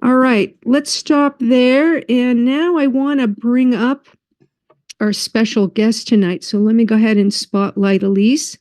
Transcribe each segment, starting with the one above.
All right, let's stop there. And now I want to bring up our special guest tonight. So let me go ahead and spotlight Elise.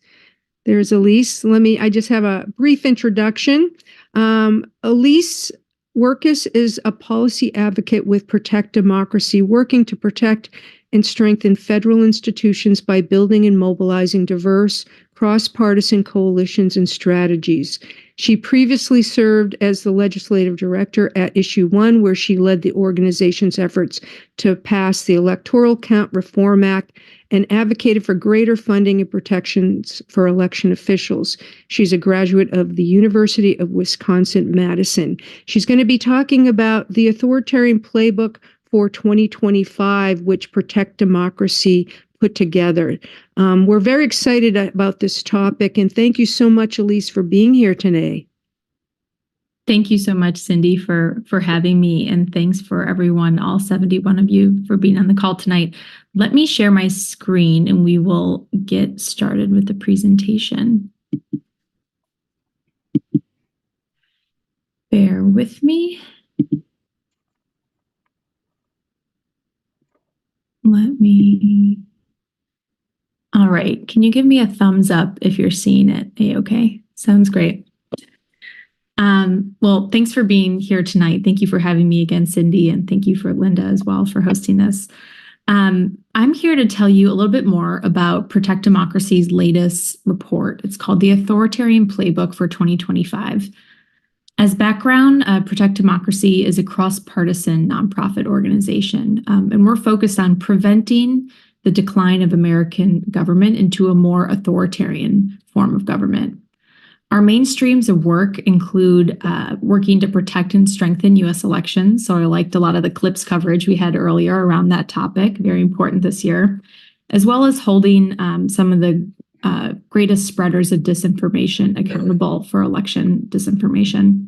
There's Elise. I just have a brief introduction. Elise Workis is a policy advocate with Protect Democracy, working to protect and strengthen federal institutions by building and mobilizing diverse, cross-partisan coalitions and strategies. She previously served as the legislative director at Issue 1, where she led the organization's efforts to pass the Electoral Count Reform Act and advocated for greater funding and protections for election officials. She's a graduate of the University of Wisconsin-Madison. She's going to be talking about the authoritarian playbook for 2025, which Protect Democracy put together. We're very excited about this topic, and thank you so much, Elise, for being here today. Thank you so much, Cindy, for having me, and thanks for everyone, all 71 of you, for being on the call tonight. Let me share my screen and we will get started with the presentation. Bear with me. All right, can you give me a thumbs up if you're seeing it? Okay, sounds great. Well, thanks for being here tonight. Thank you for having me again, Cindy, and thank you for Linda as well for hosting this. I'm here to tell you a little bit more about Protect Democracy's latest report. It's called the Authoritarian Playbook for 2025. As background, Protect Democracy is a cross-partisan nonprofit organization, and we're focused on preventing the decline of American government into a more authoritarian form of government. Our main streams of work include working to protect and strengthen U.S. elections. So I liked a lot of the clips coverage we had earlier around that topic, very important this year, as well as holding some of the greatest spreaders of disinformation accountable for election disinformation.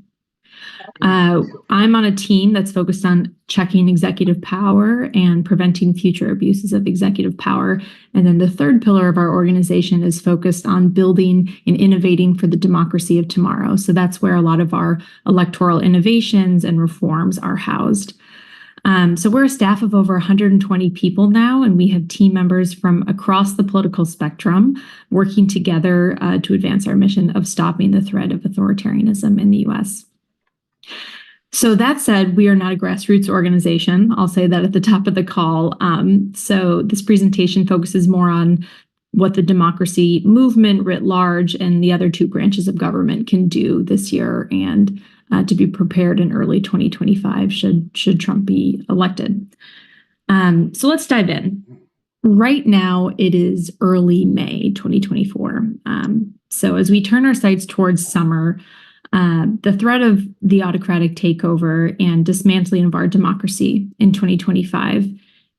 I'm on a team that's focused on checking executive power and preventing future abuses of executive power. And then the third pillar of our organization is focused on building and innovating for the democracy of tomorrow. So that's where a lot of our electoral innovations and reforms are housed. So we're a staff of over 120 people now, and we have team members from across the political spectrum working together to advance our mission of stopping the threat of authoritarianism in the U.S. So that said, we are not a grassroots organization. I'll say that at the top of the call. So this presentation focuses more on what the democracy movement writ large and the other two branches of government can do this year and to be prepared in early 2025 should Trump be elected. So let's dive in. Right now, it is early May 2024. So as we turn our sights towards summer, the threat of the autocratic takeover and dismantling of our democracy in 2025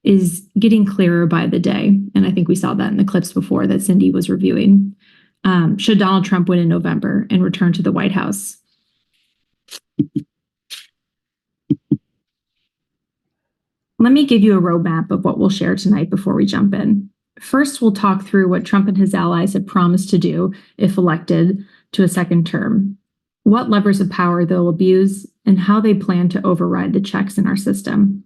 is getting clearer by the day. And I think we saw that in the clips before that Cindy was reviewing. Should Donald Trump win in November and return to the White House? Let me give you a roadmap of what we'll share tonight before we jump in. First, we'll talk through what Trump and his allies have promised to do if elected to a second term, what levers of power they'll abuse, and how they plan to override the checks in our system.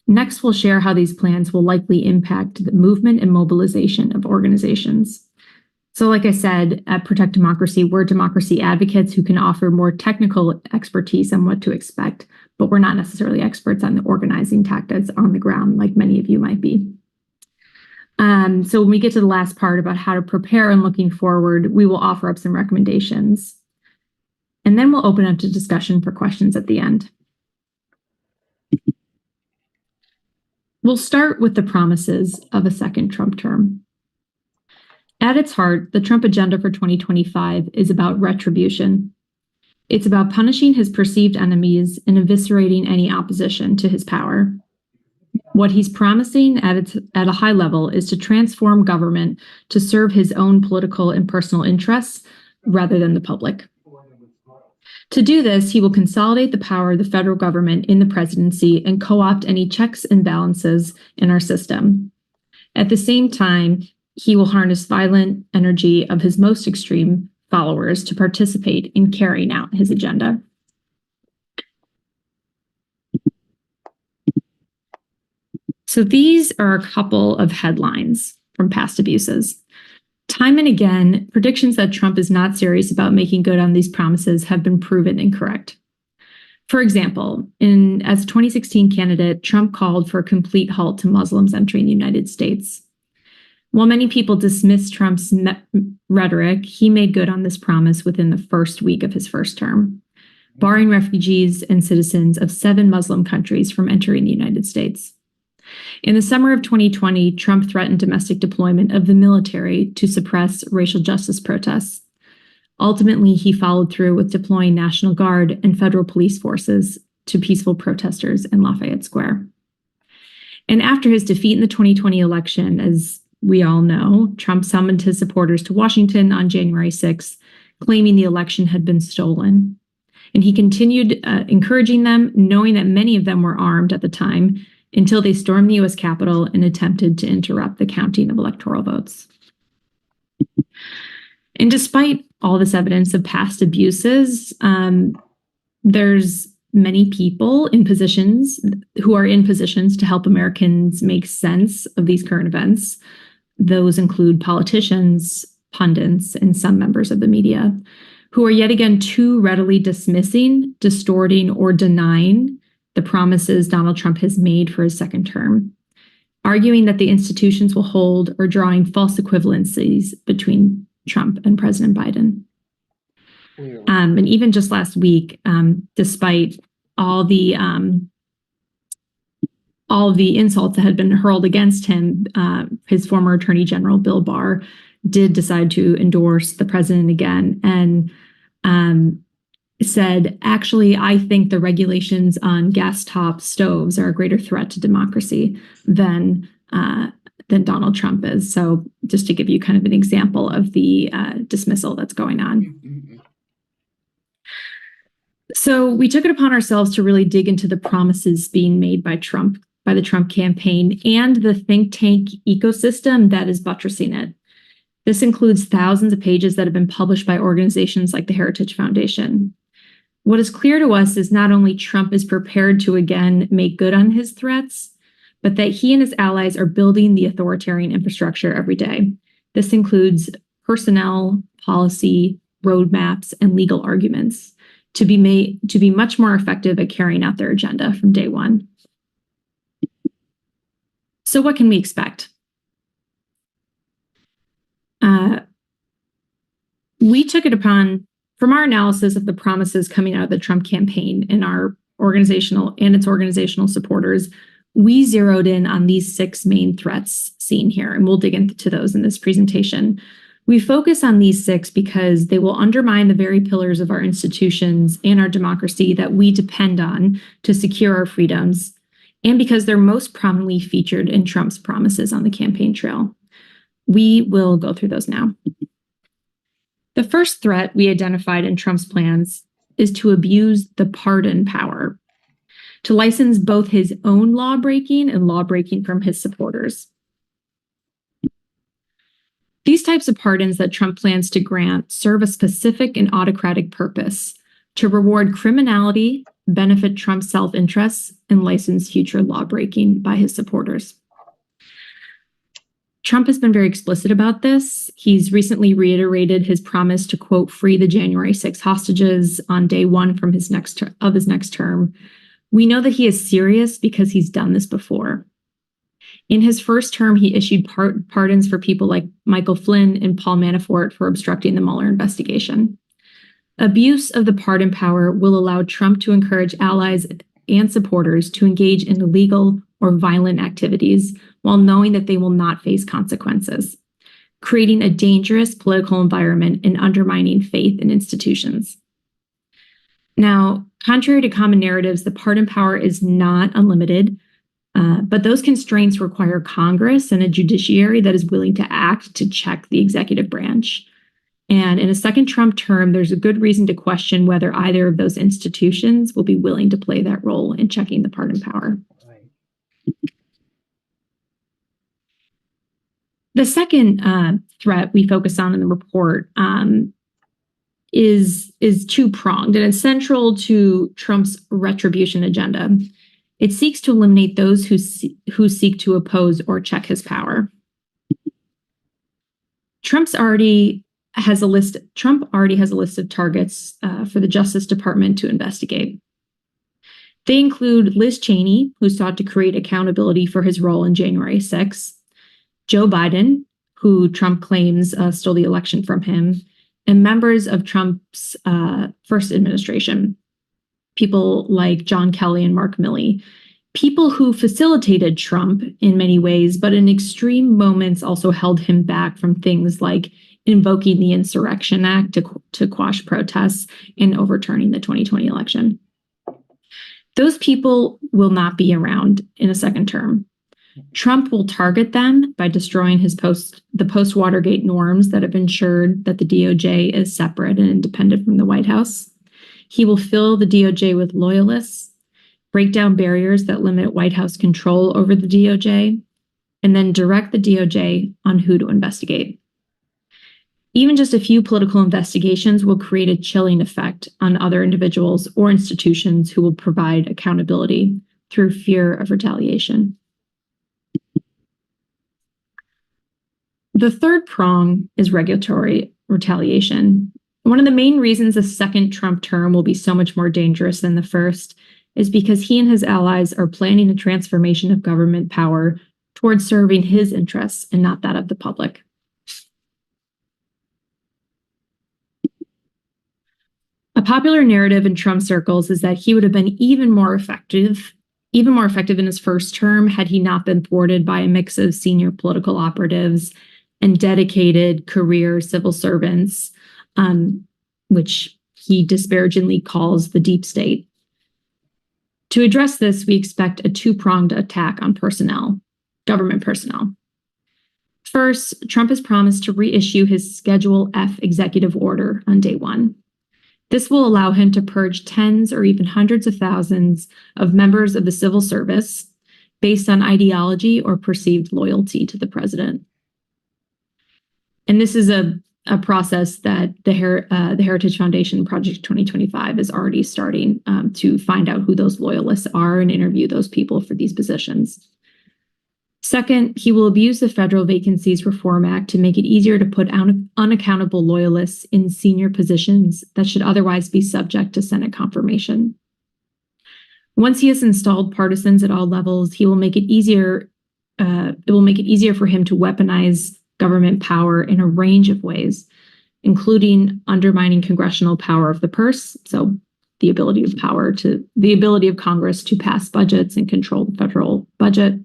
Next, we'll share how these plans will likely impact the movement and mobilization of organizations. So like I said, at Protect Democracy, we're democracy advocates who can offer more technical expertise on what to expect, but we're not necessarily experts on the organizing tactics on the ground like many of you might be. So when we get to the last part about how to prepare and looking forward, we will offer up some recommendations. And then we'll open up to discussion for questions at the end. We'll start with the promises of a second Trump term. At its heart, the Trump agenda for 2025 is about retribution. It's about punishing his perceived enemies and eviscerating any opposition to his power. What he's promising at a high level is to transform government to serve his own political and personal interests rather than the public. To do this, he will consolidate the power of the federal government in the presidency and co-opt any checks and balances in our system. At the same time, he will harness violent energy of his most extreme followers to participate in carrying out his agenda. So these are a couple of headlines from past abuses. Time and again, predictions that Trump is not serious about making good on these promises have been proven incorrect. For example, as a 2016 candidate, Trump called for a complete halt to Muslims entering the United States. While many people dismissed Trump's rhetoric, he made good on this promise within the first week of his first term, barring refugees and citizens of 7 Muslim countries from entering the United States. In the summer of 2020, Trump threatened domestic deployment of the military to suppress racial justice protests. Ultimately, he followed through with deploying National Guard and federal police forces to peaceful protesters in Lafayette Square. And after his defeat in the 2020 election, as we all know, Trump summoned his supporters to Washington on January 6th, claiming the election had been stolen. And he continued encouraging them, knowing that many of them were armed at the time, until they stormed the U.S. Capitol and attempted to interrupt the counting of electoral votes. And despite all this evidence of past abuses, there's many people in positions who are in positions to help Americans make sense of these current events. Those include politicians, pundits, and some members of the media who are yet again too readily dismissing, distorting, or denying the promises Donald Trump has made for his second term, arguing that the institutions will hold or drawing false equivalencies between Trump and President Biden. And even just last week, despite all the insults that had been hurled against him, his former Attorney General Bill Barr did decide to endorse the president again and said, actually, I think the regulations on gas top stoves are a greater threat to democracy than Donald Trump is. So just to give you kind of an example of the dismissal that's going on. So we took it upon ourselves to really dig into the promises being made by Trump, by the Trump campaign, and the think tank ecosystem that is buttressing it. This includes thousands of pages that have been published by organizations like the Heritage Foundation. What is clear to us is not only Trump is prepared to again make good on his threats, but that he and his allies are building the authoritarian infrastructure every day. This includes personnel, policy, roadmaps, and legal arguments to be much more effective at carrying out their agenda from day one. So what can we expect? We took it upon, from our analysis of the promises coming out of the Trump campaign and its organizational supporters, we zeroed in on these 6 main threats seen here, and we'll dig into those in this presentation. We focus on these 6 because they will undermine the very pillars of our institutions and our democracy that we depend on to secure our freedoms, and because they're most prominently featured in Trump's promises on the campaign trail. We will go through those now. The first threat we identified in Trump's plans is to abuse the pardon power, to license both his own law-breaking and law-breaking from his supporters. These types of pardons that Trump plans to grant serve a specific and autocratic purpose: to reward criminality, benefit Trump's self-interests, and license future law-breaking by his supporters. Trump has been very explicit about this. He's recently reiterated his promise to, quote, free the January 6 hostages on day 1 from his next term. We know that he is serious because he's done this before. In his first term, he issued pardons for people like Michael Flynn and Paul Manafort for obstructing the Mueller investigation. Abuse of the pardon power will allow Trump to encourage allies and supporters to engage in illegal or violent activities while knowing that they will not face consequences, creating a dangerous political environment and undermining faith in institutions. Now, contrary to common narratives, the pardon power is not unlimited, but those constraints require Congress and a judiciary that is willing to act to check the executive branch. And in a second Trump term, there's a good reason to question whether either of those institutions will be willing to play that role in checking the pardon power. The second threat we focus on in the report is two-pronged, and it's central to Trump's retribution agenda. It seeks to eliminate those who seek to oppose or check his power. Trump already has a list of targets for the Justice Department to investigate. They include Liz Cheney, who sought to create accountability for his role in January 6th, Joe Biden, who Trump claims stole the election from him, and members of Trump's first administration, people like John Kelly and Mark Milley, people who facilitated Trump in many ways, but in extreme moments also held him back from things like invoking the Insurrection Act to quash protests and overturning the 2020 election. Those people will not be around in a second term. Trump will target them by destroying the post-Watergate norms that have ensured that the DOJ is separate and independent from the White House. He will fill the DOJ with loyalists, break down barriers that limit White House control over the DOJ, and then direct the DOJ on who to investigate. Even just a few political investigations will create a chilling effect on other individuals or institutions who will provide accountability through fear of retaliation. The third prong is regulatory retaliation. One of the main reasons the second Trump term will be so much more dangerous than the first is because he and his allies are planning a transformation of government power towards serving his interests and not that of the public. A popular narrative in Trump circles is that he would have been even more effective in his first term had he not been thwarted by a mix of senior political operatives and dedicated career civil servants, which he disparagingly calls the deep state. To address this, we expect a two-pronged attack on government personnel. First, Trump has promised to reissue his Schedule F executive order on day one. This will allow him to purge tens or even hundreds of thousands of members of the civil service based on ideology or perceived loyalty to the president. And this is a process that the Heritage Foundation Project 2025 is already starting to find out who those loyalists are and interview those people for these positions. Second, he will abuse the Federal Vacancies Reform Act to make it easier to put unaccountable loyalists in senior positions that should otherwise be subject to Senate confirmation. Once he has installed partisans at all levels, it will make it easier for him to weaponize government power in a range of ways, including undermining congressional power of the purse, so the ability of Congress to pass budgets and control the federal budget.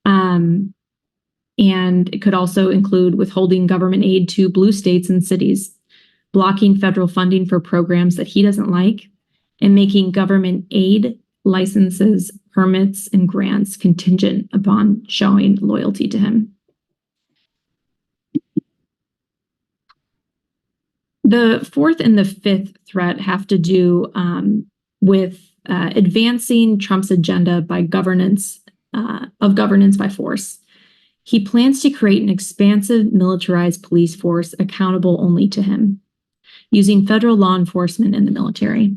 And it could also include withholding government aid to blue states and cities, blocking federal funding for programs that he doesn't like, and making government aid, licenses, permits, and grants contingent upon showing loyalty to him. The fourth and the fifth threat have to do with advancing Trump's agenda by governance by force. He plans to create an expansive militarized police force accountable only to him, using federal law enforcement and the military.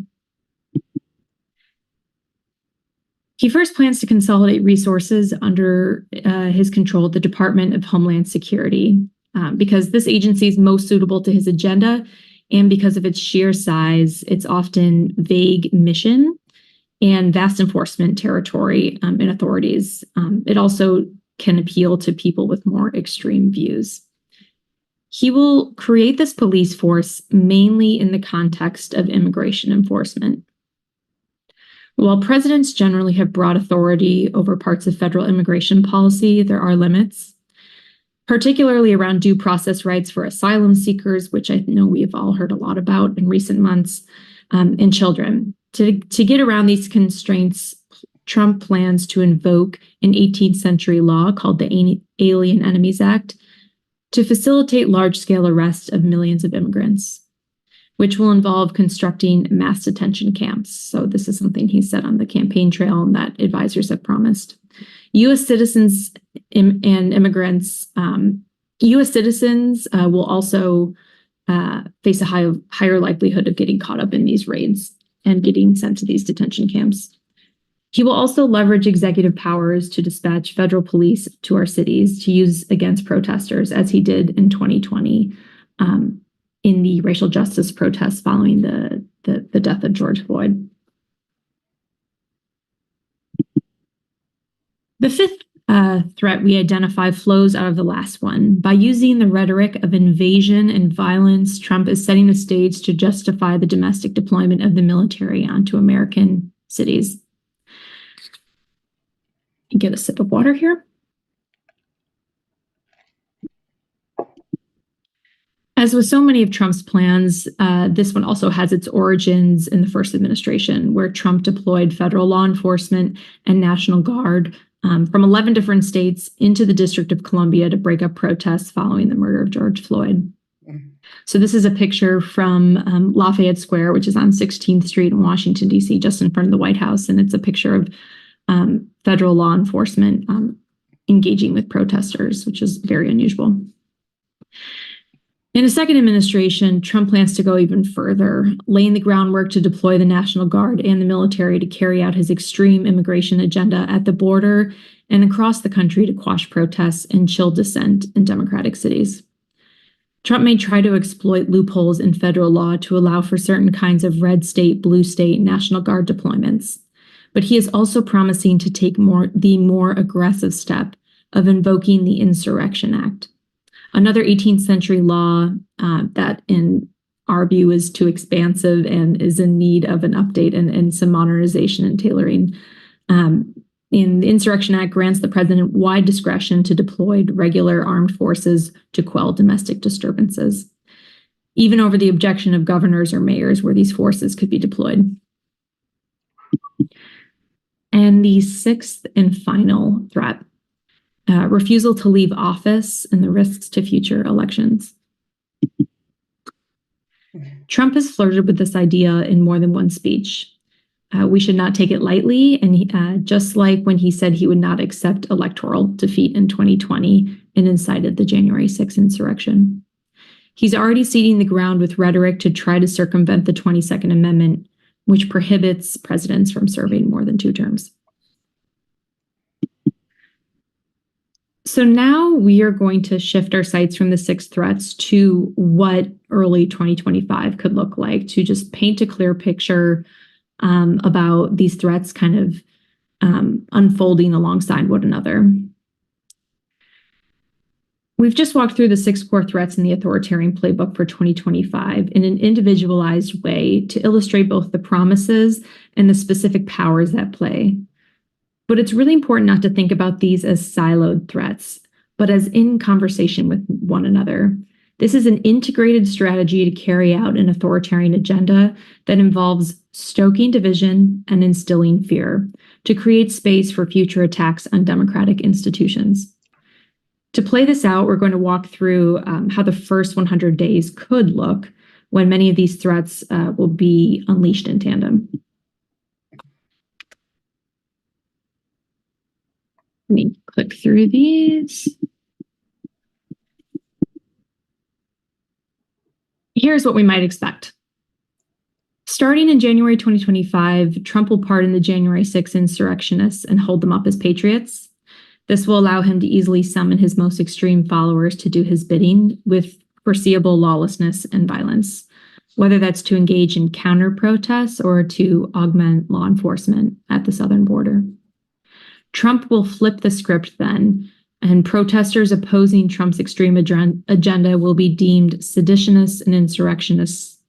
He first plans to consolidate resources under his control at the Department of Homeland Security, because this agency is most suitable to his agenda, and because of its sheer size, its often vague mission, and vast enforcement territory and authorities. It also can appeal to people with more extreme views. He will create this police force mainly in the context of immigration enforcement. While presidents generally have broad authority over parts of federal immigration policy, there are limits, particularly around due process rights for asylum seekers, which I know we have all heard a lot about in recent months, and children. To get around these constraints, Trump plans to invoke an 18th century law called the Alien Enemies Act to facilitate large-scale arrests of millions of immigrants, which will involve constructing mass detention camps. So this is something he said on the campaign trail and that advisors have promised. U.S. citizens and immigrants, U.S. citizens will also face a higher likelihood of getting caught up in these raids and getting sent to these detention camps. He will also leverage executive powers to dispatch federal police to our cities to use against protesters, as he did in 2020 in the racial justice protests following the death of George Floyd. The fifth threat we identify flows out of the last one. By using the rhetoric of invasion and violence, Trump is setting the stage to justify the domestic deployment of the military onto American cities. Get a sip of water here. As with so many of Trump's plans, this one also has its origins in the first administration, where Trump deployed federal law enforcement and National Guard from 11 different states into the District of Columbia to break up protests following the murder of George Floyd. So this is a picture from Lafayette Square, which is on 16th Street in Washington, D.C., just in front of the White House. And it's a picture of federal law enforcement engaging with protesters, which is very unusual. In a second administration, Trump plans to go even further, laying the groundwork to deploy the National Guard and the military to carry out his extreme immigration agenda at the border and across the country to quash protests and chill dissent in Democratic cities. Trump may try to exploit loopholes in federal law to allow for certain kinds of red state, blue state National Guard deployments, but he is also promising to take the more aggressive step of invoking the Insurrection Act, another 18th century law that, in our view, is too expansive and is in need of an update and some modernization and tailoring. In the Insurrection Act grants the president wide discretion to deploy regular armed forces to quell domestic disturbances, even over the objection of governors or mayors where these forces could be deployed. And the sixth and final threat, refusal to leave office and the risks to future elections. Trump has flirted with this idea in more than one speech. We should not take it lightly, and just like when he said he would not accept electoral defeat in 2020 and incited the January 6th insurrection. He's already seeding the ground with rhetoric to try to circumvent the 22nd Amendment, which prohibits presidents from serving more than 2 terms. So now we are going to shift our sights from the 6 threats to what early 2025 could look like, to just paint a clear picture about these threats kind of unfolding alongside one another. We've just walked through the 6 core threats in the authoritarian playbook for 2025 in an individualized way to illustrate both the promises and the specific powers at play. But it's really important not to think about these as siloed threats, but as in conversation with one another. This is an integrated strategy to carry out an authoritarian agenda that involves stoking division and instilling fear to create space for future attacks on democratic institutions. To play this out, we're going to walk through how the first 100 days could look when many of these threats will be unleashed in tandem. Let me click through these. Here's what we might expect. Starting in January 2025, Trump will pardon the January 6th insurrectionists and hold them up as patriots. This will allow him to easily summon his most extreme followers to do his bidding with foreseeable lawlessness and violence, whether that's to engage in counter-protests or to augment law enforcement at the southern border. Trump will flip the script then, and protesters opposing Trump's extreme agenda will be deemed seditionists and insurrectionists.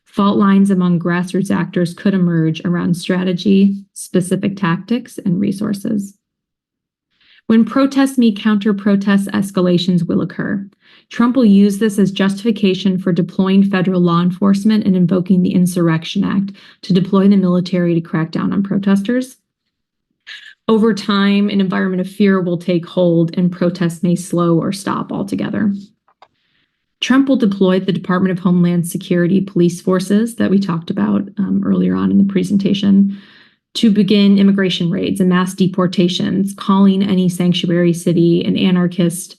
Fault lines among grassroots actors could emerge around strategy, specific tactics, and resources. When protests meet counter-protest, escalations will occur. Trump will use this as justification for deploying federal law enforcement and invoking the Insurrection Act to deploy the military to crack down on protesters. Over time, an environment of fear will take hold and protests may slow or stop altogether. Trump will deploy the Department of Homeland Security police forces that we talked about earlier on in the presentation to begin immigration raids and mass deportations, calling any sanctuary city an anarchist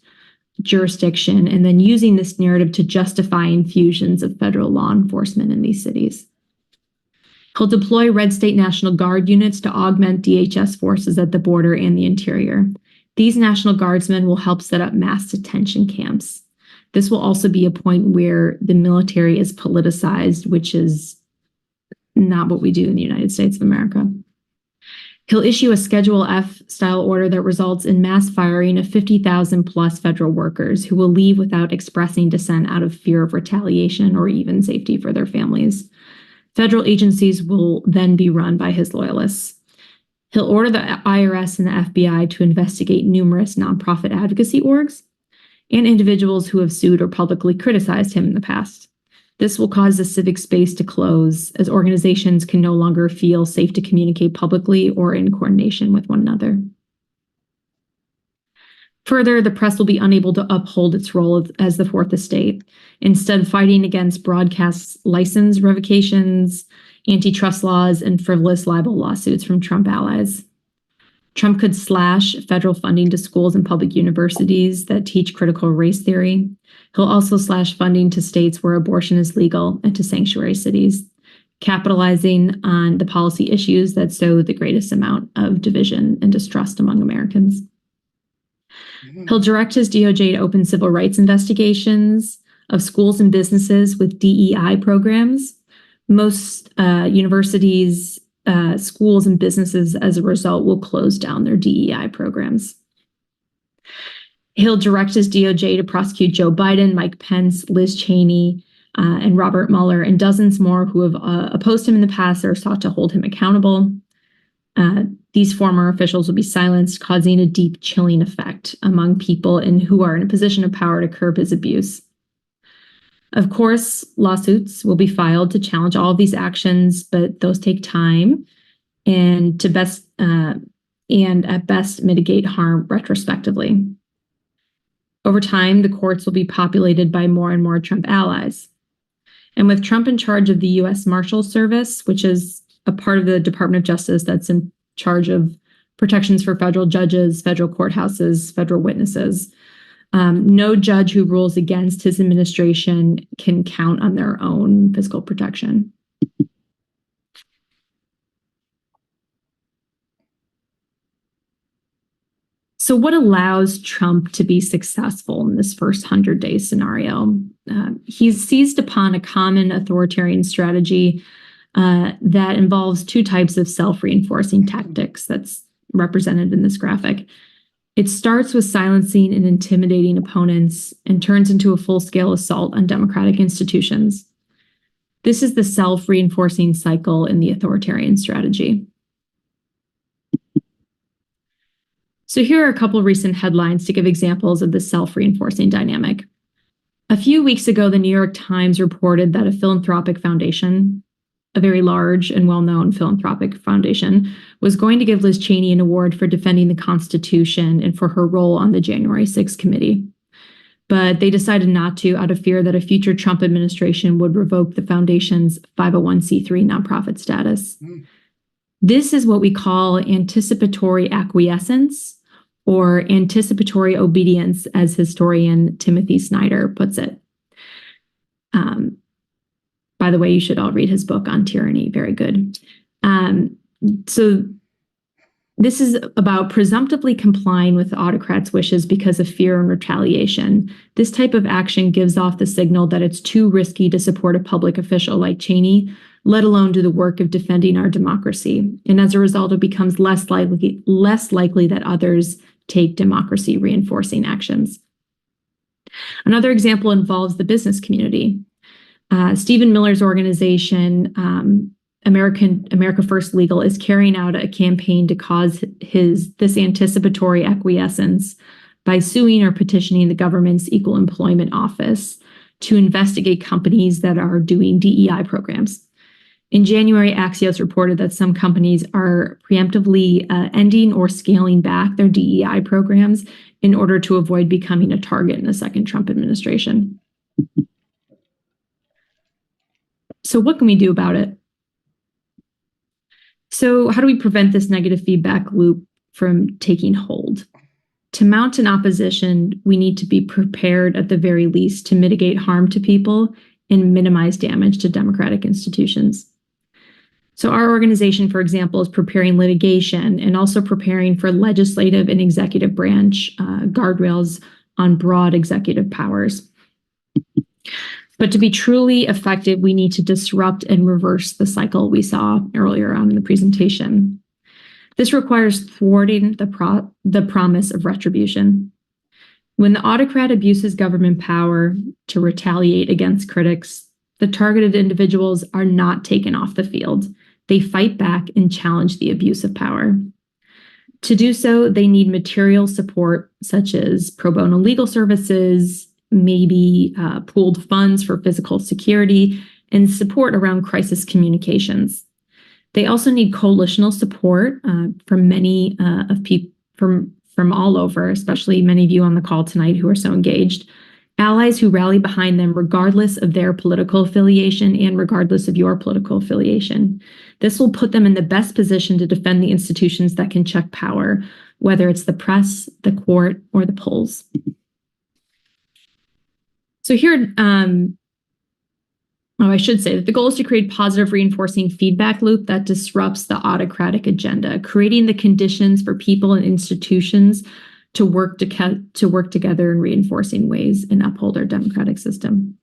jurisdiction, and then using this narrative to justify infusions of federal law enforcement in these cities. He'll deploy Red State National Guard units to augment DHS forces at the border and the interior. These National Guardsmen will help set up mass detention camps. This will also be a point where the military is politicized, which is not what we do in the United States of America. He'll issue a Schedule F style order that results in mass firing of 50,000 plus federal workers who will leave without expressing dissent out of fear of retaliation or even safety for their families. Federal agencies will then be run by his loyalists. He'll order the IRS and the FBI to investigate numerous nonprofit advocacy orgs and individuals who have sued or publicly criticized him in the past. This will cause the civic space to close as organizations can no longer feel safe to communicate publicly or in coordination with one another. Further, the press will be unable to uphold its role as the fourth estate, instead fighting against broadcast license revocations, antitrust laws, and frivolous libel lawsuits from Trump allies. Trump could slash federal funding to schools and public universities that teach critical race theory. He'll also slash funding to states where abortion is legal and to sanctuary cities, capitalizing on the policy issues that sow the greatest amount of division and distrust among Americans. He'll direct his DOJ to open civil rights investigations of schools and businesses with DEI programs. Most universities, schools, and businesses, as a result, will close down their DEI programs. He'll direct his DOJ to prosecute Joe Biden, Mike Pence, Liz Cheney, and Robert Mueller, and dozens more who have opposed him in the past or sought to hold him accountable. These former officials will be silenced, causing a deep chilling effect among people who are in a position of power to curb his abuse. Of course, lawsuits will be filed to challenge all of these actions, but those take time and at best mitigate harm retrospectively. Over time, the courts will be populated by more and more Trump allies. And with Trump in charge of the U.S. Marshal Service, which is a part of the Department of Justice that's in charge of protections for federal judges, federal courthouses, federal witnesses, no judge who rules against his administration can count on their own fiscal protection. So what allows Trump to be successful in this first 100-day scenario? He's seized upon a common authoritarian strategy that involves two types of self-reinforcing tactics that's represented in this graphic. It starts with silencing and intimidating opponents and turns into a full-scale assault on democratic institutions. This is the self-reinforcing cycle in the authoritarian strategy. So here are a couple recent headlines to give examples of the self-reinforcing dynamic. A few weeks ago, the New York Times reported that a philanthropic foundation, a very large and well-known philanthropic foundation, was going to give Liz Cheney an award for defending the Constitution and for her role on the January 6th committee. But they decided not to out of fear that a future Trump administration would revoke the foundation's 501c3 nonprofit status. This is what we call anticipatory acquiescence, or anticipatory obedience, as historian Timothy Snyder puts it. By the way, you should all read his book on tyranny. Very good. So this is about presumptively complying with the autocrat's wishes because of fear and retaliation. This type of action gives off the signal that it's too risky to support a public official like Cheney, let alone do the work of defending our democracy. And as a result, it becomes less likely that others take democracy reinforcing actions. Another example involves the business community. Stephen Miller's organization, America First Legal, is carrying out a campaign to cause this anticipatory acquiescence by suing or petitioning the government's Equal Employment Office to investigate companies that are doing DEI programs. In January, Axios reported that some companies are preemptively ending or scaling back their DEI programs in order to avoid becoming a target in a second Trump administration. So what can we do about it? So how do we prevent this negative feedback loop from taking hold? To mount an opposition, we need to be prepared at the very least to mitigate harm to people and minimize damage to democratic institutions. So our organization, for example, is preparing litigation and also preparing for legislative and executive branch guardrails on broad executive powers. But to be truly effective, we need to disrupt and reverse the cycle we saw earlier on in the presentation. This requires thwarting the promise of retribution. When the autocrat abuses government power to retaliate against critics, the targeted individuals are not taken off the field. They fight back and challenge the abuse of power. To do so, they need material support such as pro bono legal services, maybe pooled funds for physical security, and support around crisis communications. They also need coalitional support from many of people from all over, especially many of you on the call tonight who are so engaged. Allies who rally behind them regardless of their political affiliation and regardless of your political affiliation. This will put them in the best position to defend the institutions that can check power, whether it's the press, the court, or the polls. So here, I should say that the goal is to create positive reinforcing feedback loop that disrupts the autocratic agenda, creating the conditions for people and institutions to work together in reinforcing ways and uphold our democratic system.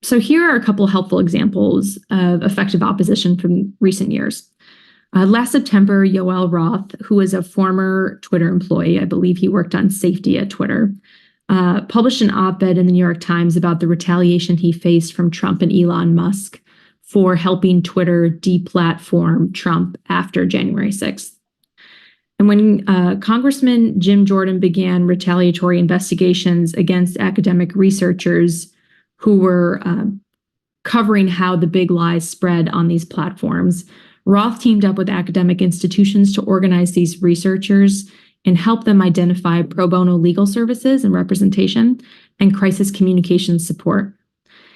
So here are a couple helpful examples of effective opposition from recent years. Last September, Yoel Roth, who is a former Twitter employee, I believe he worked on safety at Twitter, published an op-ed in the New York Times about the retaliation he faced from Trump and Elon Musk for helping Twitter deplatform Trump after January 6th. And when Congressman Jim Jordan began retaliatory investigations against academic researchers who were covering how the big lies spread on these platforms, Roth teamed up with academic institutions to organize these researchers and help them identify pro bono legal services and representation and crisis communications support.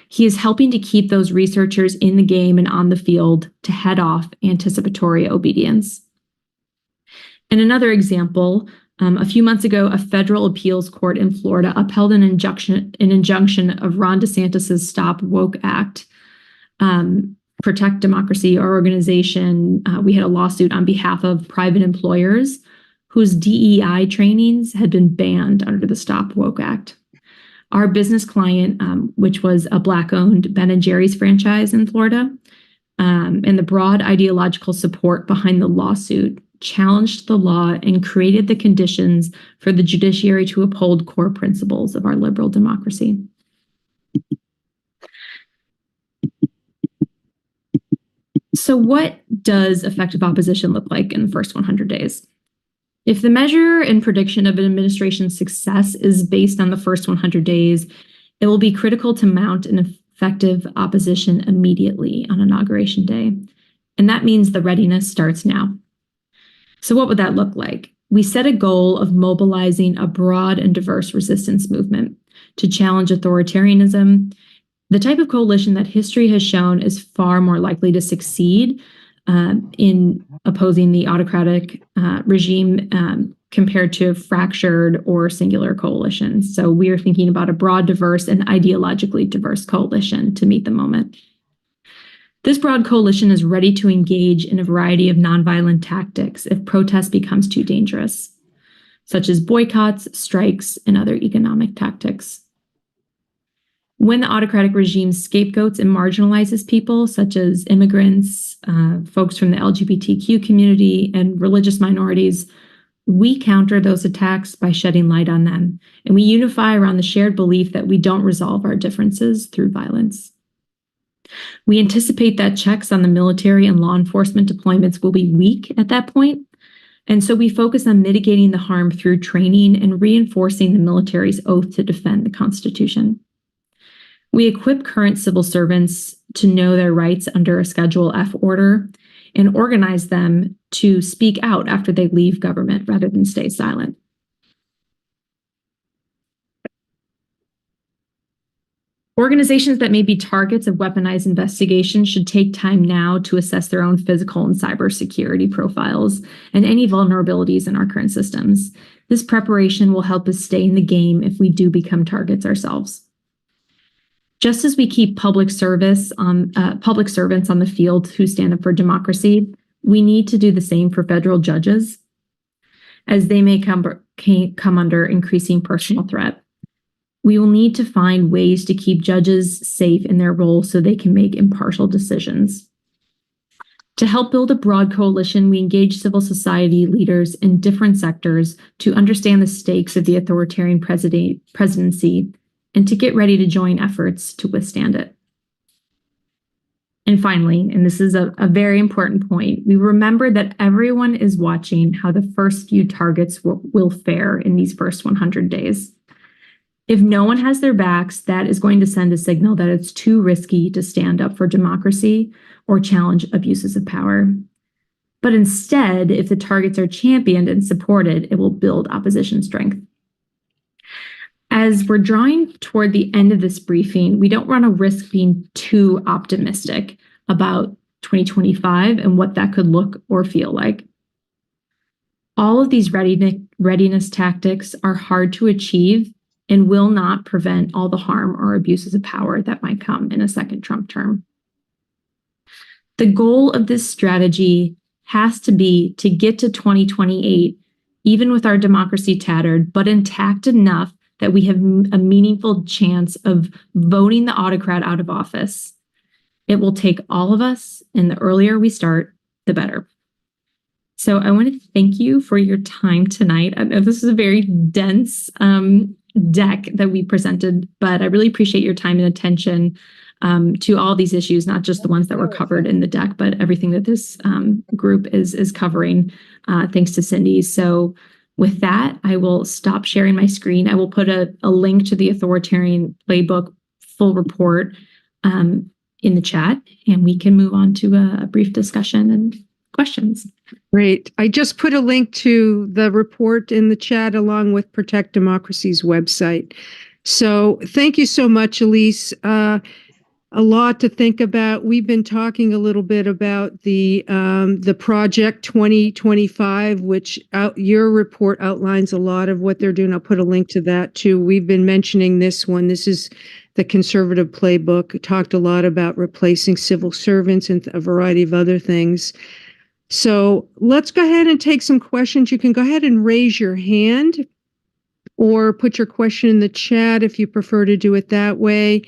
He is helping to keep those researchers in the game and on the field to head off anticipatory obedience. And another example, a few months ago, a federal appeals court in Florida upheld an injunction of Ron DeSantis's Stop Woke Act. Protect Democracy, our organization, we had a lawsuit on behalf of private employers whose DEI trainings had been banned under the Stop Woke Act. Our business client, which was a Black-owned Ben & Jerry's franchise in Florida, and the broad ideological support behind the lawsuit challenged the law and created the conditions for the judiciary to uphold core principles of our liberal democracy. So what does effective opposition look like in the first 100 days? If the measure and prediction of an administration's success is based on the first 100 days, it will be critical to mount an effective opposition immediately on Inauguration Day. And that means the readiness starts now. So what would that look like? We set a goal of mobilizing a broad and diverse resistance movement to challenge authoritarianism, the type of coalition that history has shown is far more likely to succeed in opposing the autocratic regime compared to fractured or singular coalitions. So we are thinking about a broad, diverse, and ideologically diverse coalition to meet the moment. This broad coalition is ready to engage in a variety of nonviolent tactics if protest becomes too dangerous, such as boycotts, strikes, and other economic tactics. When the autocratic regime scapegoats and marginalizes people, such as immigrants, folks from the LGBTQ community, and religious minorities, we counter those attacks by shedding light on them, and we unify around the shared belief that we don't resolve our differences through violence. We anticipate that checks on the military and law enforcement deployments will be weak at that point, and so we focus on mitigating the harm through training and reinforcing the military's oath to defend the Constitution. We equip current civil servants to know their rights under a Schedule F order and organize them to speak out after they leave government rather than stay silent. Organizations that may be targets of weaponized investigation should take time now to assess their own physical and cybersecurity profiles and any vulnerabilities in our current systems. This preparation will help us stay in the game if we do become targets ourselves. Just as we keep public servants on the field who stand up for democracy, we need to do the same for federal judges, as they may come under increasing personal threat. We will need to find ways to keep judges safe in their role so they can make impartial decisions. To help build a broad coalition, we engage civil society leaders in different sectors to understand the stakes of the authoritarian presidency and to get ready to join efforts to withstand it. And finally, and this is a very important point, we remember that everyone is watching how the first few targets will fare in these first 100 days. If no one has their backs, that is going to send a signal that it's too risky to stand up for democracy or challenge abuses of power. But instead, if the targets are championed and supported, it will build opposition strength. As we're drawing toward the end of this briefing, we don't want to risk being too optimistic about 2025 and what that could look or feel like. All of these readiness tactics are hard to achieve and will not prevent all the harm or abuses of power that might come in a second Trump term. The goal of this strategy has to be to get to 2028, even with our democracy tattered, but intact enough that we have a meaningful chance of voting the autocrat out of office. It will take all of us, and the earlier we start, the better. So I want to thank you for your time tonight. I know this is a very dense deck that we presented, but I really appreciate your time and attention to all these issues, not just the ones that were covered in the deck, but everything that this group is covering, thanks to Cindy. So with that, I will stop sharing my screen. I will put a link to the Authoritarian Playbook full report in the chat, and we can move on to a brief discussion and questions. Great. I just put a link to the report in the chat along with Protect Democracy's website. So thank you so much, Elise. A lot to think about. We've been talking a little bit about the Project 2025, which your report outlines a lot of what they're doing. I'll put a link to that too. We've been mentioning this one. This is the conservative playbook. It talked a lot about replacing civil servants and a variety of other things. So let's go ahead and take some questions. You can go ahead and raise your hand or put your question in the chat if you prefer to do it that way.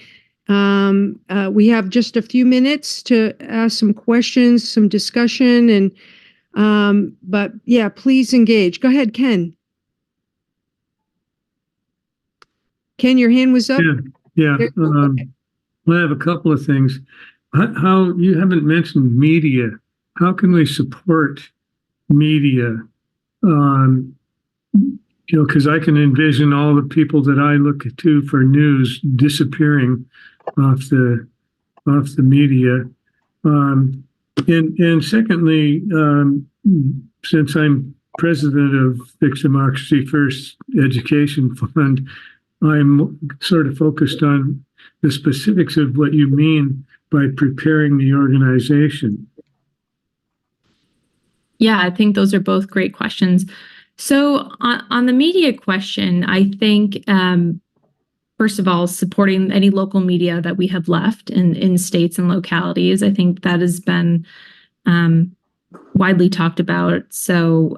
We have just a few minutes to ask some questions, some discussion, and but yeah, please engage. Go ahead, Ken. Ken, your hand was up. Yeah. I have a couple of things. How you haven't mentioned media. How can we support media? Because I can envision all the people that I look to for news disappearing off the media. And secondly, since I'm president of Fix Democracy First Education Fund, I'm sort of focused on the specifics of what you mean by preparing the organization. Yeah, I think those are both great questions. So on the media question, I think, first of all, supporting any local media that we have left in states and localities, I think that has been widely talked about. So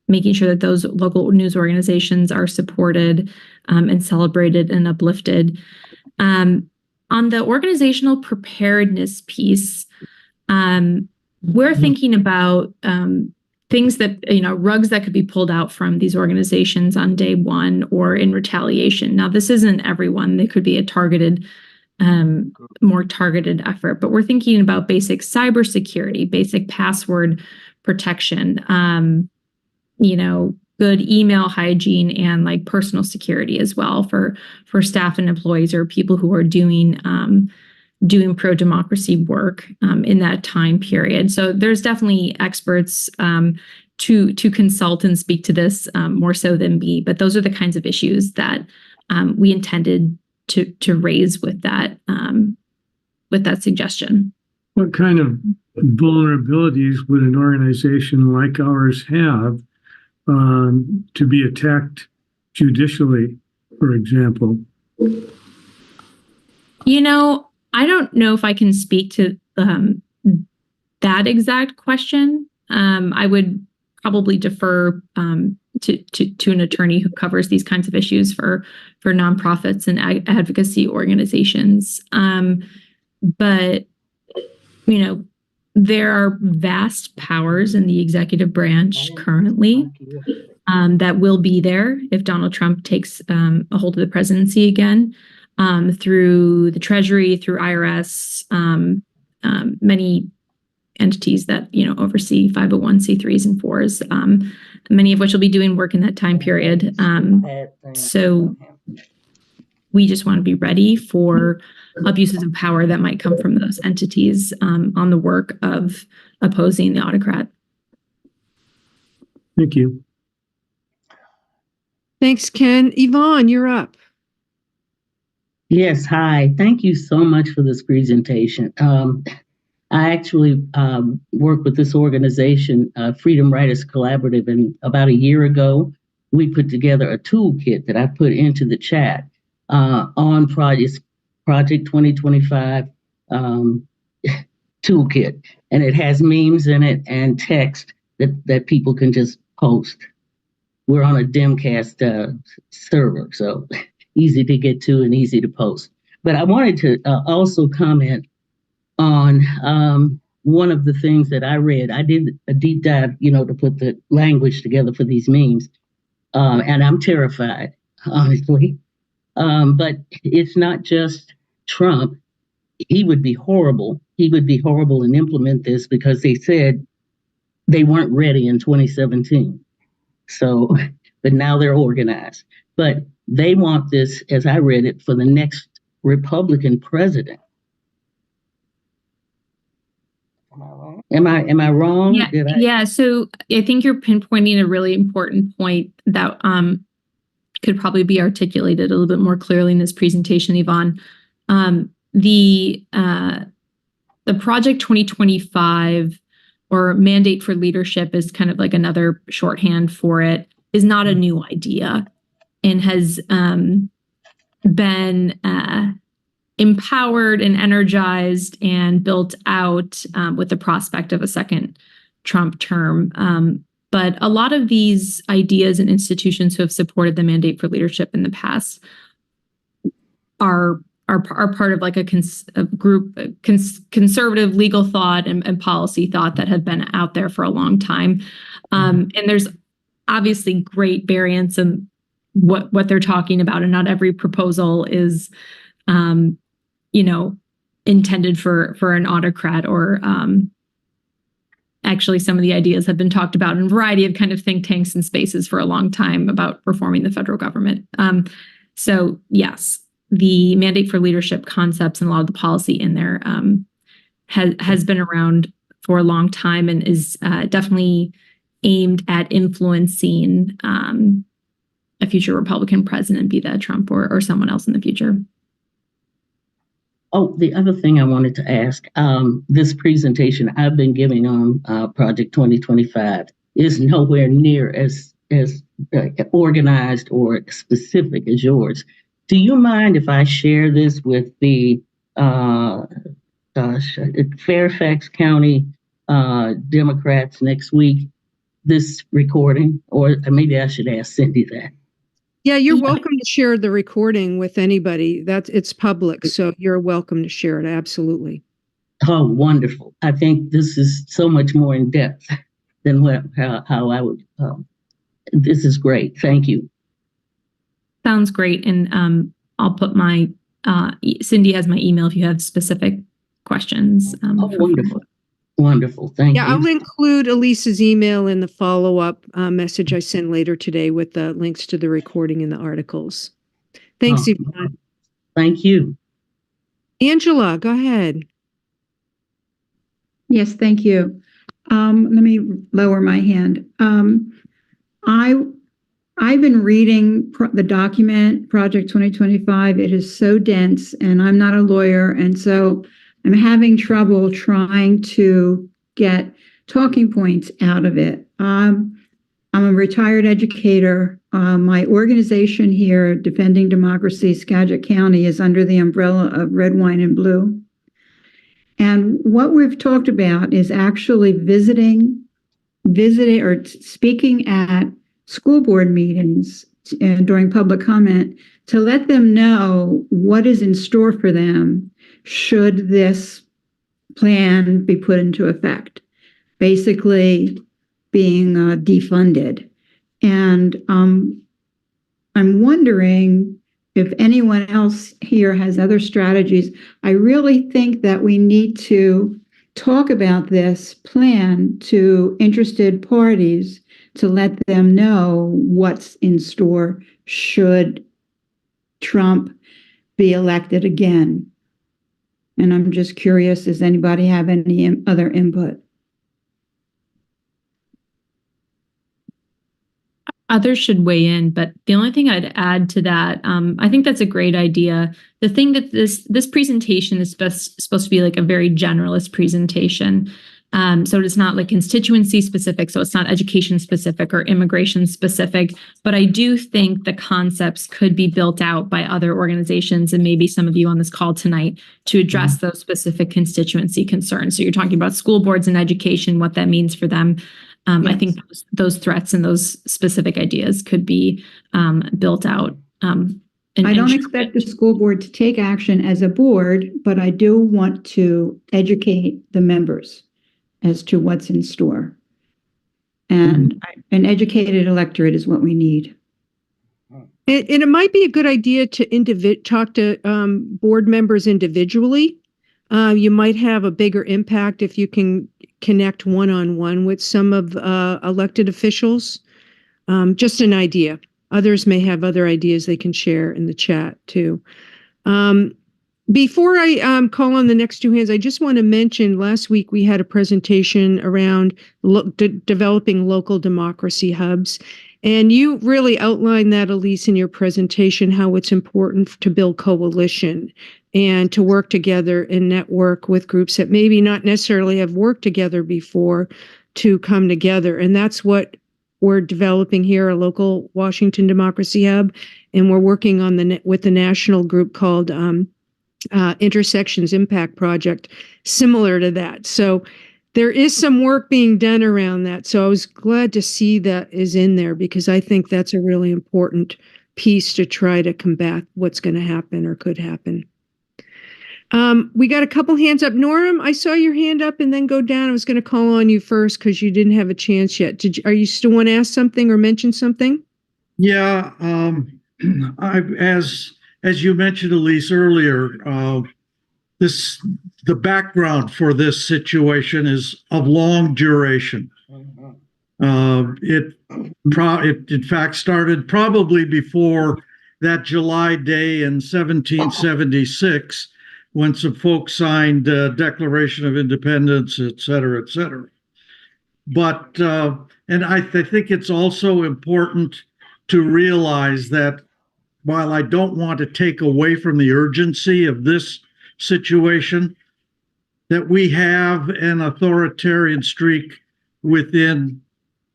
making sure that those local news organizations are supported and celebrated and uplifted. On the organizational preparedness piece, we're thinking about things that, rugs that could be pulled out from these organizations on day one or in retaliation. Now, this isn't everyone. They could be a targeted, more targeted effort, but we're thinking about basic cybersecurity, basic password protection, good email hygiene, and like personal security as well for staff and employees or people who are doing pro-democracy work in that time period. So there's definitely experts to consult and speak to this more so than me, but those are the kinds of issues that we intended to raise with that suggestion. What kind of vulnerabilities would an organization like ours have to be attacked judicially, for example? I don't know if I can speak to that exact question. I would probably defer to an attorney who covers these kinds of issues for nonprofits and advocacy organizations. But there are vast powers in the executive branch currently that will be there if Donald Trump takes a hold of the presidency again, through the Treasury, through IRS, many entities that oversee 501c3s and 4s, many of which will be doing work in that time period. So we just want to be ready for abuses of power that might come from those entities on the work of opposing the autocrat. Thank you. Thanks, Ken. Yvonne, you're up. Yes, hi. Thank you so much for this presentation. I actually work with this organization, Freedom Writers Collaborative, and about a year ago, we put together a toolkit that I put into the chat on Project 2025 toolkit, and it has memes in it and text that people can just post. We're on a Dimcast server, so easy to get to and easy to post. But I wanted to also comment on one of the things that I read. I did a deep dive, to put the language together for these memes, and I'm terrified, honestly. But it's not just Trump. He would be horrible. He would be horrible and implement this because they said they weren't ready in 2017. So, but now they're organized. But they want this, as I read it, for the next Republican president. Am I wrong? Yeah. So I think you're pinpointing a really important point that could probably be articulated a little bit more clearly in this presentation, Yvonne. The Project 2025 or Mandate for Leadership is kind of like another shorthand for it, is not a new idea and has been empowered and energized and built out with the prospect of a second Trump term. But a lot of these ideas and institutions who have supported the Mandate for Leadership in the past are part of like a group, conservative legal thought and policy thought that have been out there for a long time. And there's obviously great variance in what they're talking about, and not every proposal is intended for an autocrat, or actually some of the ideas have been talked about in a variety of kind of think tanks and spaces for a long time about reforming the federal government. So yes, the Mandate for Leadership concepts and a lot of the policy in there has been around for a long time and is definitely aimed at influencing a future Republican president, be that Trump or someone else in the future. Oh, the other thing I wanted to ask, this presentation I've been giving on Project 2025 is nowhere near as organized or specific as yours. Do you mind if I share this with the Fairfax County Democrats next week, this recording? Or maybe I should ask Cindy that. Yeah, you're welcome to share the recording with anybody. It's public, so you're welcome to share it. Absolutely. Oh, wonderful. I think this is so much more in depth than how I would. This is great. Thank you. Sounds great. And I'll put my, Cindy has my email if you have specific questions. Wonderful. Wonderful. Thank you. Yeah, I'll include Elise's email in the follow-up message I send later today with the links to the recording and the articles. Thanks, Yvonne. Thank you. Angela, go ahead. Yes, thank you. Let me lower my hand. I've been reading the document, Project 2025. It is so dense, and I'm not a lawyer, and so I'm having trouble trying to get talking points out of it. I I'm a retired educator. My organization here, Defending Democracy, Skagit County, is under the umbrella of Red, Wine, and Blue. And what we've talked about is actually visiting or speaking at school board meetings and during public comment to let them know what is in store for them should this plan be put into effect. Basically, being defunded. And I'm wondering if anyone else here has other strategies. I really think that we need to talk about this plan to interested parties to let them know what's in store should Trump be elected again. And I'm just curious, does anybody have any other input? Others should weigh in, but the only thing I'd add to that, I think that's a great idea. The thing that this presentation is supposed to be like a very generalist presentation. So it's not like constituency specific, so it's not education specific or immigration specific, but I do think the concepts could be built out by other organizations and maybe some of you on this call tonight to address those specific constituency concerns. So you're talking about school boards and education, what that means for them. Yes. I think those threats and those specific ideas could be built out. I don't expect the school board to take action as a board, but I do want to educate the members as to what's in store. And an educated electorate is what we need. And it might be a good idea to talk to board members individually. You might have a bigger impact if you can connect one-on-one with some of elected officials. Just an idea. Others may have other ideas they can share in the chat too. Before I call on the next two hands, I just want to mention last week we had a presentation around developing local democracy hubs. And you really outlined that, Elise, in your presentation, how it's important to build coalition and to work together and network with groups that maybe not necessarily have worked together before to come together. And that's what we're developing here, a local Washington Democracy Hub. And we're working on with the national group called Intersections Impact Project, similar to that. So there is some work being done around that. So I was glad to see that is in there because I think that's a really important piece to try to combat what's going to happen or could happen. We got a couple hands up. Norm, I saw your hand up and then go down. I was going to call on you first because you didn't have a chance yet. Are you still want to ask something or mention something? Yeah, as you mentioned, Elise, earlier, the background for this situation is of long duration. It in fact started probably before that July day in 1776 when some folks signed Declaration of Independence, et cetera, et cetera. But and I think it's also important to realize that while I don't want to take away from the urgency of this situation, that we have an authoritarian streak within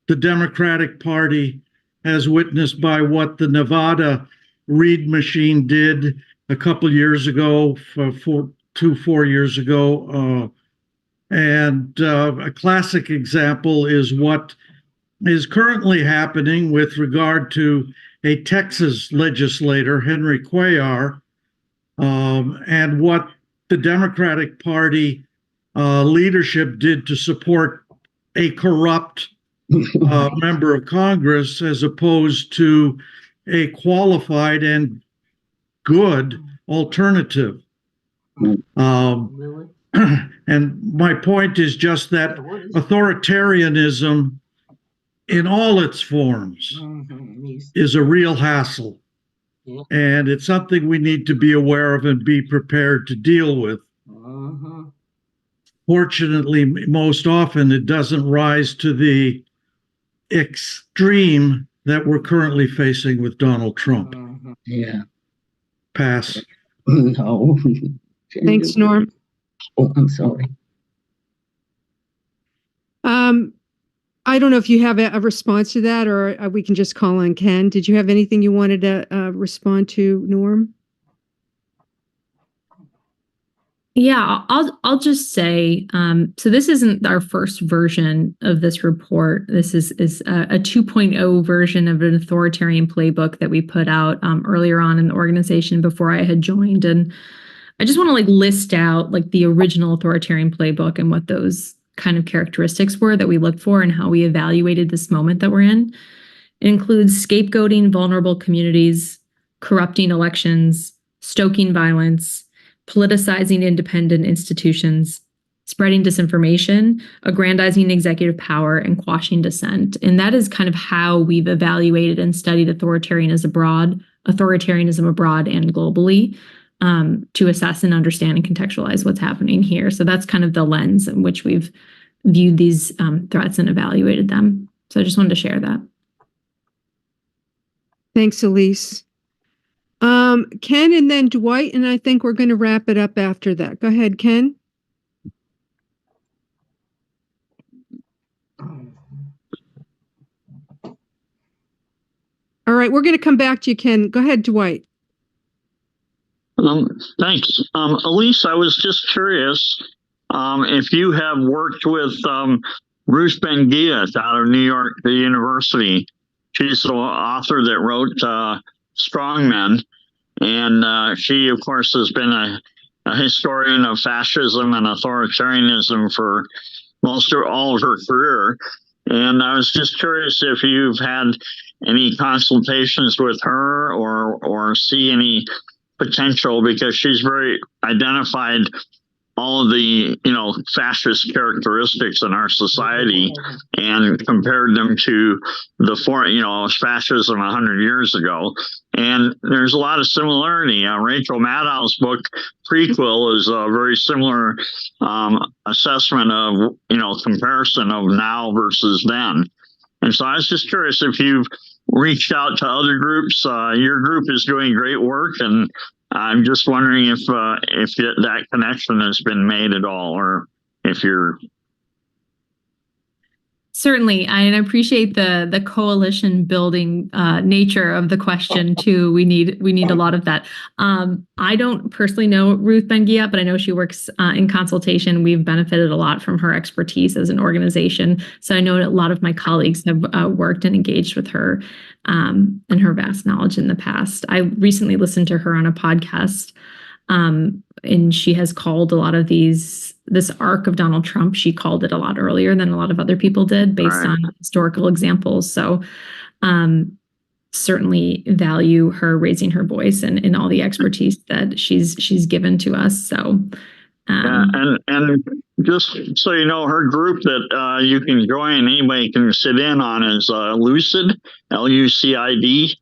the Democratic Party, as witnessed by what the Nevada Reid machine did a couple years ago, 4 years ago. And a classic example is what is currently happening with regard to a Texas legislator, Henry Cuellar, and what the Democratic Party leadership did to support a corrupt member of Congress as opposed to a qualified and good alternative. And my point is just that authoritarianism in all its forms is a real hassle. And it's something we need to be aware of and be prepared to deal with. Fortunately, most often it doesn't rise to the extreme that we're currently facing with Donald Trump. Yeah. Pass. No. Thanks, Norm. Oh, I'm sorry. I don't know if you have a response to that, or we can just call on Ken. Did you have anything you wanted to respond to, Norm? Yeah, I'll just say, so this isn't our first version of this report. This is a 2.0 version of an authoritarian playbook that we put out earlier on in the organization before I had joined. And I just want to list out the original authoritarian playbook and what those kind of characteristics were that we looked for and how we evaluated this moment that we're in. It includes scapegoating vulnerable communities, corrupting elections, stoking violence, politicizing independent institutions, spreading disinformation, aggrandizing executive power, and quashing dissent. And that is kind of how we've evaluated and studied authoritarianism abroad and globally, to assess and understand and contextualize what's happening here. So that's kind of the lens in which we've viewed these threats and evaluated them. So I just wanted to share that. Thanks, Elise. Ken and then Dwight, and I think we're going to wrap it up after that. Go ahead, Ken. All right, we're going to come back to you, Ken. Go ahead, Dwight. Thanks. Elise, I was just curious if you have worked with Ruth Ben-Ghiat out of New York, the university. She's the author that wrote Strong Men. And she, of course, has been a historian of fascism and authoritarianism for all of her career. And I was just curious if you've had any consultations with her or see any potential, because she's very identified all of the fascist characteristics in our society and compared them to the fascism 100 years ago. And there's a lot of similarity. Rachel Maddow's book Prequel is a very similar assessment of comparison of now versus then. And so I was just curious if you've reached out to other groups. Your group is doing great work, and I'm just wondering if that connection has been made at all, or if you're. Certainly, I appreciate the coalition building nature of the question too. We need a lot of that. I don't personally know Ruth Ben-Ghiat, but I know she works in consultation. We've benefited a lot from her expertise as an organization. So I know a lot of my colleagues have worked and engaged with her and her vast knowledge in the past. I recently listened to her on a podcast, and she has called a lot of this arc of Donald Trump. She called it a lot earlier than a lot of other people did, based on historical examples. So certainly value her raising her voice and all the expertise that she's given to us. So and just so you know, her group that you can join, anybody can sit in on, is Lucid, LUCID,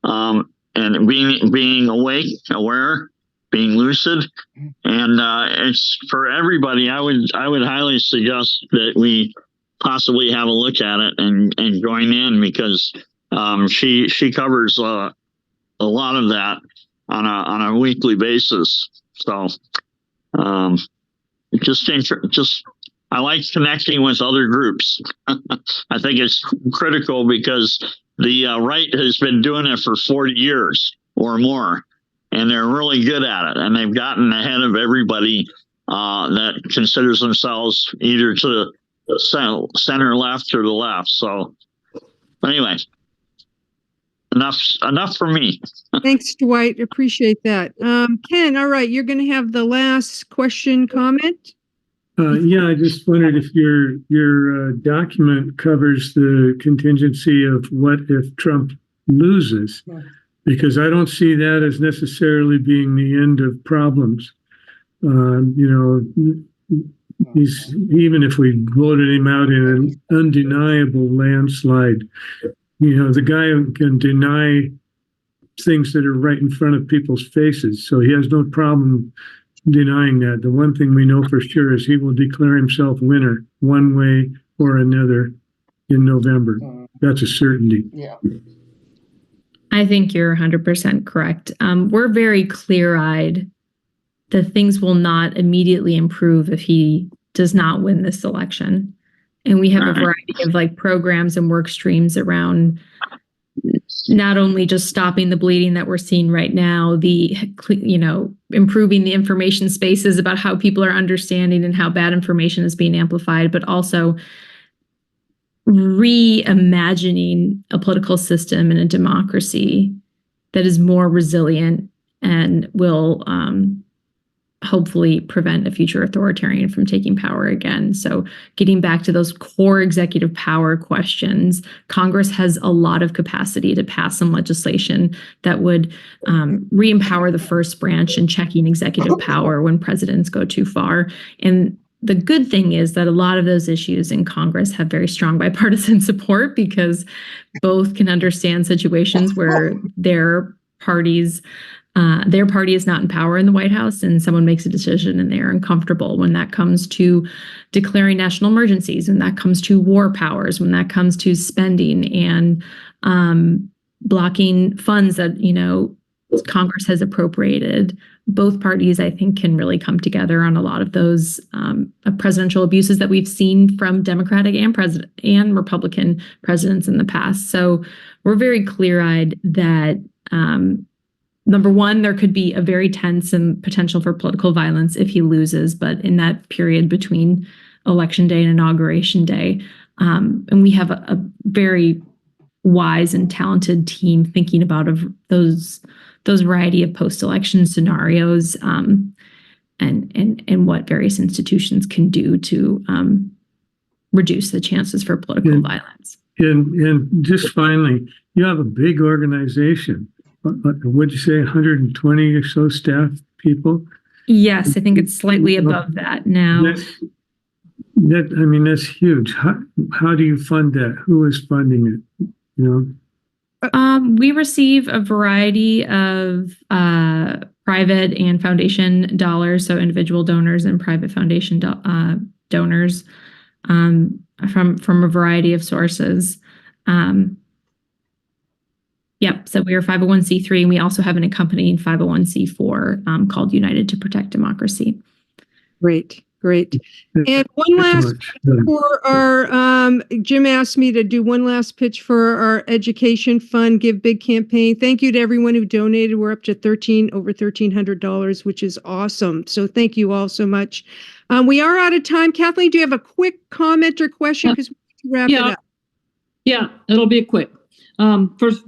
and being awake, aware, being lucid, and it's for everybody. I would highly suggest that we possibly have a look at it and join in, because she covers a lot of that on a weekly basis. So I like connecting with other groups. I think it's critical, because the right has been doing it for 40 years or more. And they're really good at it, and they've gotten ahead of everybody that considers themselves either to the center left or the left. So, anyway, enough for me. Thanks, Dwight. Appreciate that. Ken, all right, you're going to have the last question, comment. Yeah, I just wondered if your document covers the contingency of what if Trump loses. Because I don't see that as necessarily being the end of problems. Even if we voted him out in an undeniable landslide, the guy can deny things that are right in front of people's faces. So he has no problem denying that. The one thing we know for sure is he will declare himself winner one way or another in November. That's a certainty. Yeah. I think you're 100% correct. We're very clear-eyed that things will not immediately improve if he does not win this election. And we have a Right. variety of like programs and work streams around not only just stopping the bleeding that we're seeing right now, improving the information spaces about how people are understanding and how bad information is being amplified, but also reimagining a political system and a democracy that is more resilient and will hopefully prevent a future authoritarian from taking power again. So getting back to those core executive power questions, Congress has a lot of capacity to pass some legislation that would re-empower the first branch in checking executive power when presidents go too far. And the good thing is that a lot of those issues in Congress have very strong bipartisan support because both can understand situations where their party is not in power in the White House and someone makes a decision and they're uncomfortable when that comes to declaring national emergencies, when that comes to war powers, when that comes to spending and blocking funds that, Congress has appropriated. Both parties, I think, can really come together on a lot of those presidential abuses that we've seen from Democratic and Republican presidents in the past. So we're very clear-eyed that number one, there could be a very tense and potential for political violence if he loses, but in that period between Election Day and Inauguration Day, and we have a very wise and talented team thinking about those variety of post-election scenarios and what various institutions can do to reduce the chances for political violence. And just finally, you have a big organization. What'd you say, 120 or so staff people? Yes, I think it's slightly above that now. That's huge. How do you fund that? Who is funding it? We receive a variety of private and foundation dollars, so individual donors and private foundation donors from a variety of sources. So we are 501c3, and we also have an accompanying 501c4 called United to Protect Democracy. Great. And one last for our, Jim asked me to do one last pitch for our education fund, Give Big campaign. Thank you to everyone who donated. We're up to over $1,300, which is awesome. So thank you all so much. We are out of time. Kathleen, do you have a quick comment or question? Because we need to wrap it up. Yeah, it'll be quick.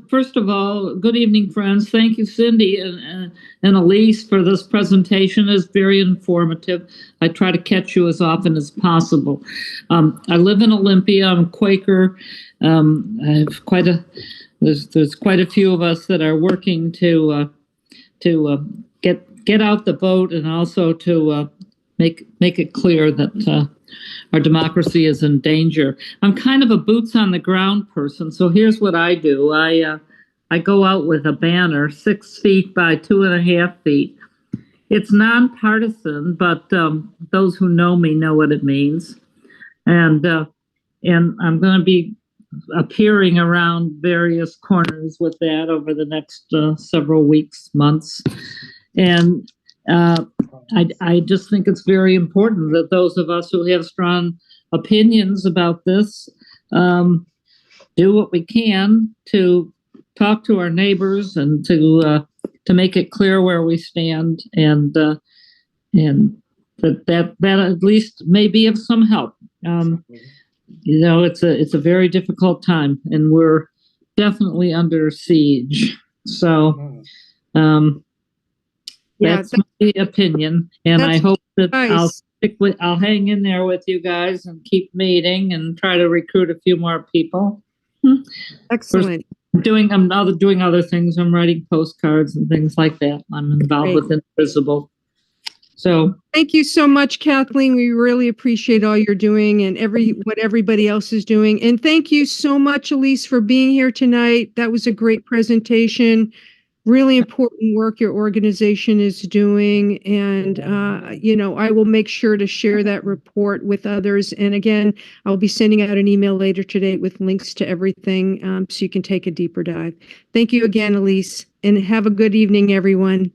First of all, good evening, friends. Thank you, Cindy and Elise, for this presentation. It's very informative. I try to catch you as often as possible. I live in Olympia. I'm Quaker. I have there's quite a few of us that are working to get out the vote and also to make it clear that our democracy is in danger. I'm kind of a boots on the ground person, so here's what I do. I go out with a banner 6 feet by 2.5 feet. It's nonpartisan, but those who know me know what it means. And I'm going to be appearing around various corners with that over the next several weeks, months. And I just think it's very important that those of us who have strong opinions about this do what we can to talk to our neighbors and to make it clear where we stand, and that at least may be of some help. It's a very difficult time, and we're definitely under siege. So. That's my opinion, and I hope that nice. I'll hang in there with you guys and keep meeting and try to recruit a few more people. Excellent. I'm doing other things. I'm writing postcards and things like that. I'm involved with Invisible. So thank you so much, Kathleen. We really appreciate all you're doing and what everybody else is doing. And thank you so much, Elise, for being here tonight. That was a great presentation. Really important work your organization is doing. And, I will make sure to share that report with others. And again, I'll be sending out an email later today with links to everything so you can take a deeper dive. Thank you again, Elise, and have a good evening, everyone.